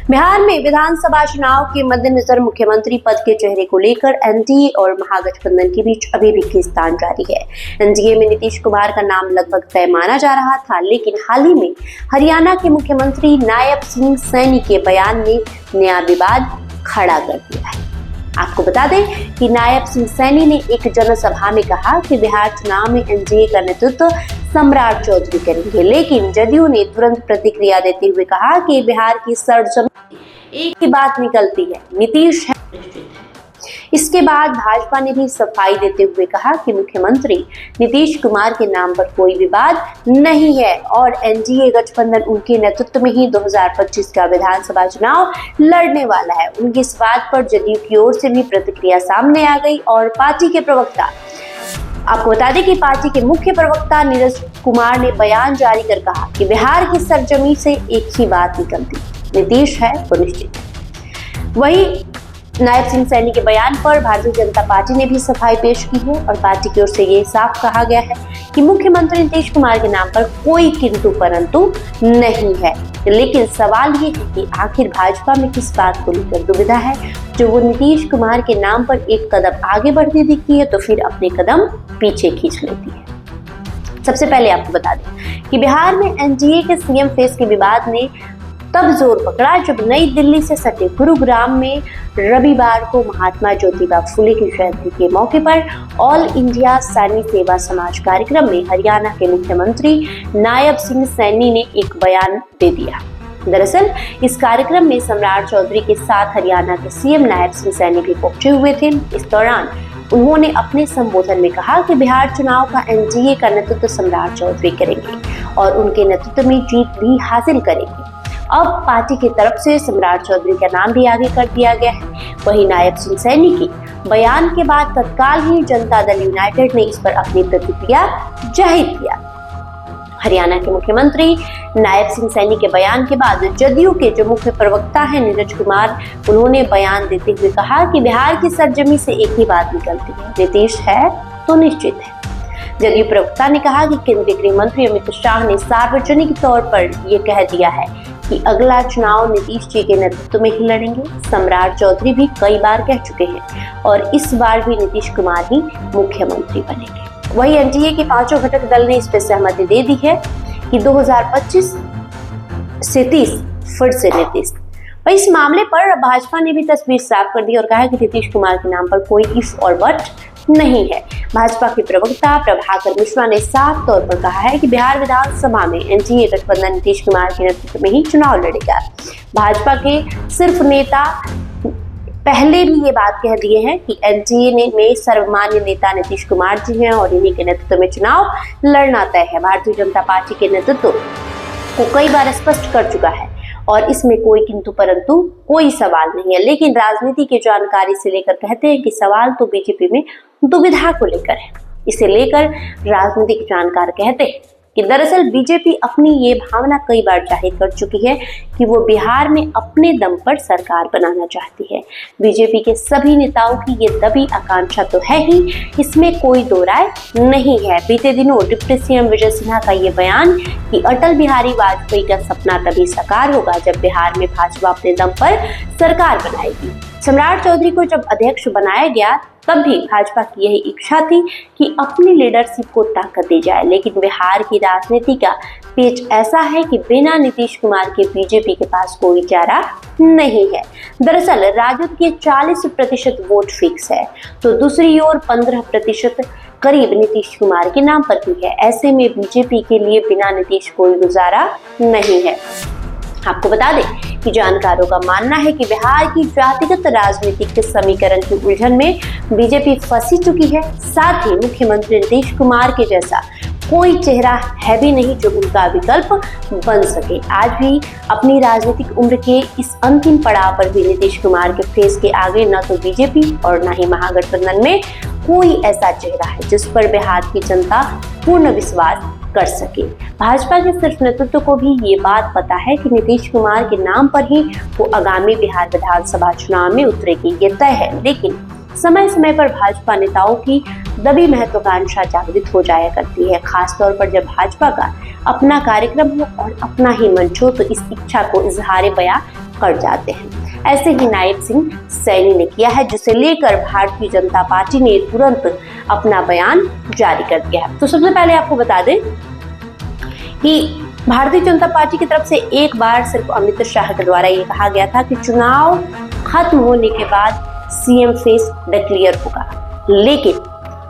बिहार में विधानसभा चुनाव के मद्देनजर मुख्यमंत्री पद के चेहरे को लेकर एनडीए और महागठबंधन के बीच अभी भी खींचतान जारी है। एनडीए में नीतीश कुमार का नाम लगभग तय माना जा रहा था, लेकिन हाल ही में हरियाणा के मुख्यमंत्री नायब सिंह सैनी के बयान ने नया विवाद खड़ा कर दिया है। आपको बता दें कि नायब सिंह सैनी ने एक जनसभा में कहा कि बिहार चुनाव में एनडीए का नेतृत्व सम्राट चौधरी करेंगे, लेकिन जदयू ने तुरंत प्रतिक्रिया देते हुए कहा कि बिहार की सरजमीं एक ही बात निकलती है, नीतीश है। इसके बाद भाजपा ने भी सफाई देते हुए कहा कि मुख्यमंत्री नीतीश कुमार के नाम पर कोई विवाद नहीं है और एनडीए गठबंधन उनके नेतृत्व में ही 2025 का विधानसभा चुनाव लड़ने वाला है। उनकी इस बात पर जदयू की ओर से भी प्रतिक्रिया सामने आ गई और पार्टी के प्रवक्ता, आपको बता दें कि पार्टी के मुख्य प्रवक्ता नीरज कुमार ने बयान जारी कर कहा कि बिहार की सरजमीं से एक ही बात निकलती, नीतीश है वो निश्चित है। वहीं नायब सिंह सैनी के बयान पर भारतीय जनता पार्टी ने भी सफाई पेश की है और पार्टी की ओर से ये साफ कहा गया है कि मुख्यमंत्री नीतीश कुमार के नाम पर कोई किंतु परंतु नहीं है। लेकिन सवाल ये है कि आखिर भाजपा में किस बात को लेकर दुविधा है, जो वो नीतीश कुमार के नाम पर एक कदम आगे बढ़ती दिखती है तो फिर अपने कदम पीछे खींच लेती है। सबसे पहले आपको बता दें कि बिहार में एनडीए के सीएम फेस के विवाद ने तब जोर पकड़ा जब नई दिल्ली से सटे गुरुग्राम में रविवार को महात्मा ज्योतिबा फुले की जयंती के मौके पर ऑल इंडिया सैनी सेवा समाज कार्यक्रम में हरियाणा के मुख्यमंत्री नायब सिंह सैनी ने एक बयान दे दिया। दरअसल इस कार्यक्रम में सम्राट चौधरी के साथ हरियाणा के सीएम नायब सिंह सैनी भी पहुंचे हुए थे। इस दौरान उन्होंने अपने संबोधन में कहा कि बिहार चुनाव का एनडीए का नेतृत्व सम्राट चौधरी करेंगे और उनके नेतृत्व में जीत भी हासिल करेंगे। अब पार्टी की तरफ से सम्राट चौधरी का नाम भी आगे कर दिया गया है। वहीं नायब सिंह सैनी के बयान के बाद तत्काल ही जनता दल यूनाइटेड ने इस पर अपनी प्रतिक्रिया जाहिर किया। हरियाणा के मुख्यमंत्री नायब सिंह सैनी के बयान के बाद जदयू के जो मुख्य प्रवक्ता है नीरज कुमार, उन्होंने बयान देते हुए कहा कि बिहार की सरजमीं से एक ही बात निकलती है, नीतीश है तो निश्चित है। जदयू प्रवक्ता ने कहा कि केंद्रीय गृह मंत्री अमित शाह ने सार्वजनिक तौर पर यह कह दिया है कि अगला चुनाव नीतीश जी के नेतृत्व में ही लड़ेंगे। सम्राट चौधरी भी कई बार कह चुके हैं और इस बार भी नीतीश कुमार ही मुख्यमंत्री बनेंगे। वहीं एनडीए के पांचों घटक दल ने इस पर सहमति दे दी है कि 2025 से 30 फिर से नीतीश। वहीं इस मामले पर भाजपा ने भी तस्वीर साफ कर दी और कहा कि नीतीश कुमार के नाम पर कोई इफ और बट नहीं है। भाजपा के प्रवक्ता प्रभाकर मिश्रा ने साफ तौर पर कहा है कि बिहार विधानसभा में एनडीए गठबंधन नीतीश कुमार के नेतृत्व में ही चुनाव लड़ेगा। भाजपा के सिर्फ नेता पहले भी ये बात कह दिए हैं कि एनडीए में सर्वमान्य नेता नीतीश कुमार जी हैं और इन्हीं के नेतृत्व में चुनाव लड़ना तय है। भारतीय जनता पार्टी के नेतृत्व को कई बार स्पष्ट कर चुका है और इसमें कोई किंतु परंतु कोई सवाल नहीं है। लेकिन राजनीति की जानकारी से लेकर कहते हैं कि सवाल तो बीजेपी में दुविधा को लेकर है। इसे लेकर राजनीतिक जानकार कहते हैं कि दरअसल बीजेपी अपनी ये भावना कई बार जाहिर कर चुकी है कि वो बिहार में अपने दम पर सरकार बनाना चाहती है। बीजेपी के सभी नेताओं की ये दबी आकांक्षा तो है ही, इसमें कोई दो राय नहीं है। बीते दिनों डिप्टी सीएम विजय सिन्हा का ये बयान कि अटल बिहारी वाजपेयी का सपना तभी साकार होगा जब बिहार में भाजपा अपने दम पर सरकार बनाएगी। सम्राट चौधरी को जब अध्यक्ष बनाया गया तब भी भाजपा की यही इच्छा थी कि अपनी लीडरशिप को ताकत दी जाए, लेकिन बिहार की राजनीति का पेच ऐसा है कि बिना नीतीश कुमार के बीजेपी के पास कोई चारा नहीं है। दरअसल राजद के 40% वोट फिक्स है तो दूसरी ओर 15% करीब नीतीश कुमार के नाम पर भी है। ऐसे में बीजेपी के लिए बिना नीतीश कोई गुजारा नहीं है। आपको बता दें कि जानकारों का मानना है कि बिहार की जातिगत राजनीतिक समीकरण की उलझन में बीजेपी फंसी चुकी है। साथ ही मुख्यमंत्री नीतीश कुमार के जैसा कोई चेहरा है भी नहीं जो उनका विकल्प बन सके। आज भी अपनी राजनीतिक उम्र के इस अंतिम पड़ाव पर भी नीतीश कुमार के फेस के आगे न तो बीजेपी और न ही महागठबंधन में कोई ऐसा चेहरा है जिस पर बिहार की जनता पूर्ण विश्वास कर सके। भाजपा के सिर्फ नेतृत्व को भी ये बात पता है कि नीतीश कुमार के नाम पर ही वो आगामी बिहार विधानसभा चुनाव में उतरेगी, ये तय है। लेकिन समय समय पर भाजपा नेताओं की दबी महत्वाकांक्षा जागृत हो जाया करती है, खासतौर पर जब भाजपा का अपना कार्यक्रम हो और अपना ही मंच हो तो इस इच्छा को इजहार बयां कर जाते हैं। ऐसे ही नायब सिंह सैनी ने किया है, जिसे लेकर भारतीय जनता पार्टी ने तुरंत अपना बयान जारी कर दिया है। तो सबसे पहले आपको बता दें कि भारतीय जनता पार्टी की तरफ से एक बार सिर्फ अमित शाह के द्वारा ये कहा गया था कि चुनाव खत्म होने के बाद सीएम फेस डिक्लेयर होगा, लेकिन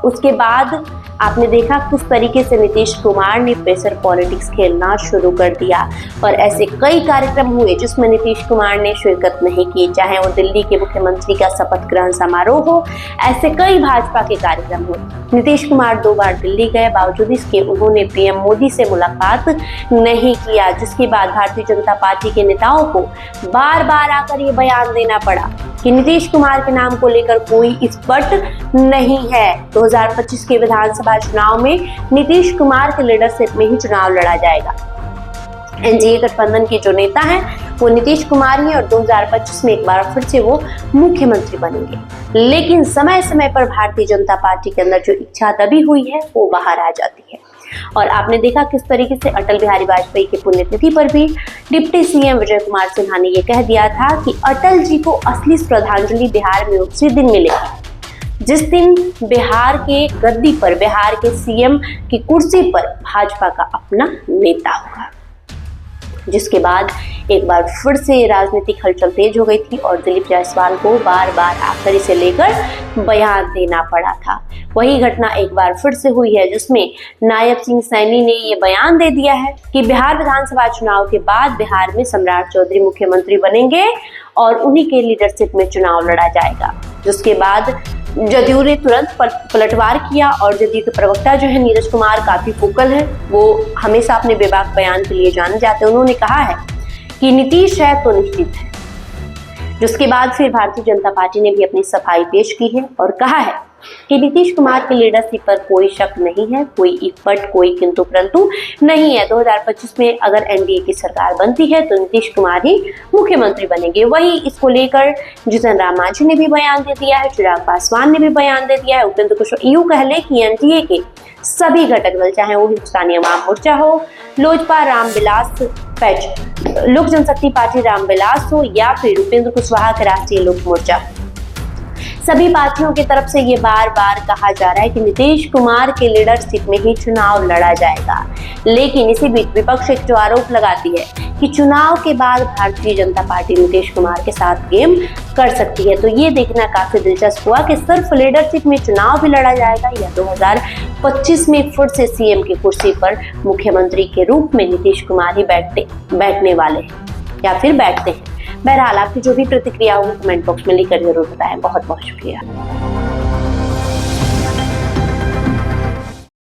उसके बाद आपने देखा किस तरीके से नीतीश कुमार ने प्रेशर पॉलिटिक्स खेलना शुरू कर दिया और ऐसे कई कार्यक्रम हुए जिसमें नीतीश कुमार ने शिरकत नहीं की, चाहे वो दिल्ली के मुख्यमंत्री का शपथ ग्रहण समारोह हो, ऐसे कई भाजपा के कार्यक्रम हुए। नीतीश कुमार 2 बार दिल्ली गए, बावजूद इसके उन्होंने पीएम मोदी से मुलाकात नहीं किया, जिसके बाद भारतीय जनता पार्टी के नेताओं को बार बार आकर ये बयान देना पड़ा कि नीतीश कुमार के नाम को लेकर कोई स्पष्ट नहीं है। 2025 के विधानसभा चुनाव में नीतीश कुमार के लीडरशिप में ही चुनाव लड़ा जाएगा। एनडीए गठबंधन के जो नेता हैं वो नीतीश कुमार ही और 2025 में एक बार फिर से वो मुख्यमंत्री बनेंगे। लेकिन समय समय पर भारतीय जनता पार्टी के अंदर जो इच्छा दबी हुई है वो बाहर आ जाती है और आपने देखा किस तरीके से अटल बिहारी वाजपेयी की पुण्यतिथि पर भी डिप्टी सीएम विजय कुमार सिन्हा ने ये कह दिया था कि अटल जी को असली श्रद्धांजलि बिहार में उसी दिन मिलेगी जिस दिन बिहार के गद्दी पर, बिहार के सीएम की कुर्सी पर भाजपा का अपना नेता होगा। जिसके बाद एक बार फिर से राजनीतिक हलचल तेज हो गई थी और दिलीप जायसवाल को बार बार आकर इसे लेकर बयान देना पड़ा था। वही घटना एक बार फिर से हुई है जिसमें नायब सिंह सैनी ने ये बयान दे दिया है कि बिहार विधानसभा चुनाव के बाद बिहार में सम्राट चौधरी मुख्यमंत्री बनेंगे और उन्हीं के लीडरशिप में चुनाव लड़ा जाएगा। जिसके बाद जदयू ने तुरंत पलटवार किया और जदयू के प्रवक्ता जो है नीरज कुमार काफी फोकल है, वो हमेशा अपने बेबाक बयान के लिए जाने जाते हैं। उन्होंने कहा है कि नीतीश है तो निश्चित है। जिसके बाद फिर भारतीय जनता पार्टी ने भी अपनी सफाई पेश की है और कहा है कि नीतीश कुमार के लीडरशिप पर कोई शक नहीं है, कोई इकपट, कोई किंतु परंतु नहीं है। 2025 में अगर एनडीए की सरकार बनती है तो नीतीश कुमार ही मुख्यमंत्री बनेंगे। वही इसको लेकर जीतन राम मांझी ने भी बयान दे दिया है, चिराग पासवान ने भी बयान दे दिया है, उपेंद्र कुशवाहा, यूं कह ले कि एनडीए के सभी घटक दल, चाहे वो हिंदुस्तानी अवाम मोर्चा हो, लोजपा रामविलास लोक जनशक्ति पार्टी रामविलास हो या फिर उपेंद्र कुशवाहा के राष्ट्रीय लोक मोर्चा, सभी पार्टियों की तरफ से ये बार बार कहा जा रहा है कि नीतीश कुमार के लीडरशिप में ही चुनाव लड़ा जाएगा। लेकिन इसी बीच विपक्ष एक जो आरोप लगाती है कि चुनाव के बाद भारतीय जनता पार्टी नीतीश कुमार के साथ गेम कर सकती है। तो ये देखना काफी दिलचस्प हुआ कि सिर्फ लीडरशिप में चुनाव भी लड़ा जाएगा या 2025 में फिर से सीएम की कुर्सी पर मुख्यमंत्री के रूप में नीतीश कुमार ही बैठने वाले हैं या फिर बैठते हैं। बहरहाल आपकी जो भी प्रतिक्रिया होगी कमेंट बॉक्स में लिखकर जरूर बताएं। बहुत बहुत शुक्रिया।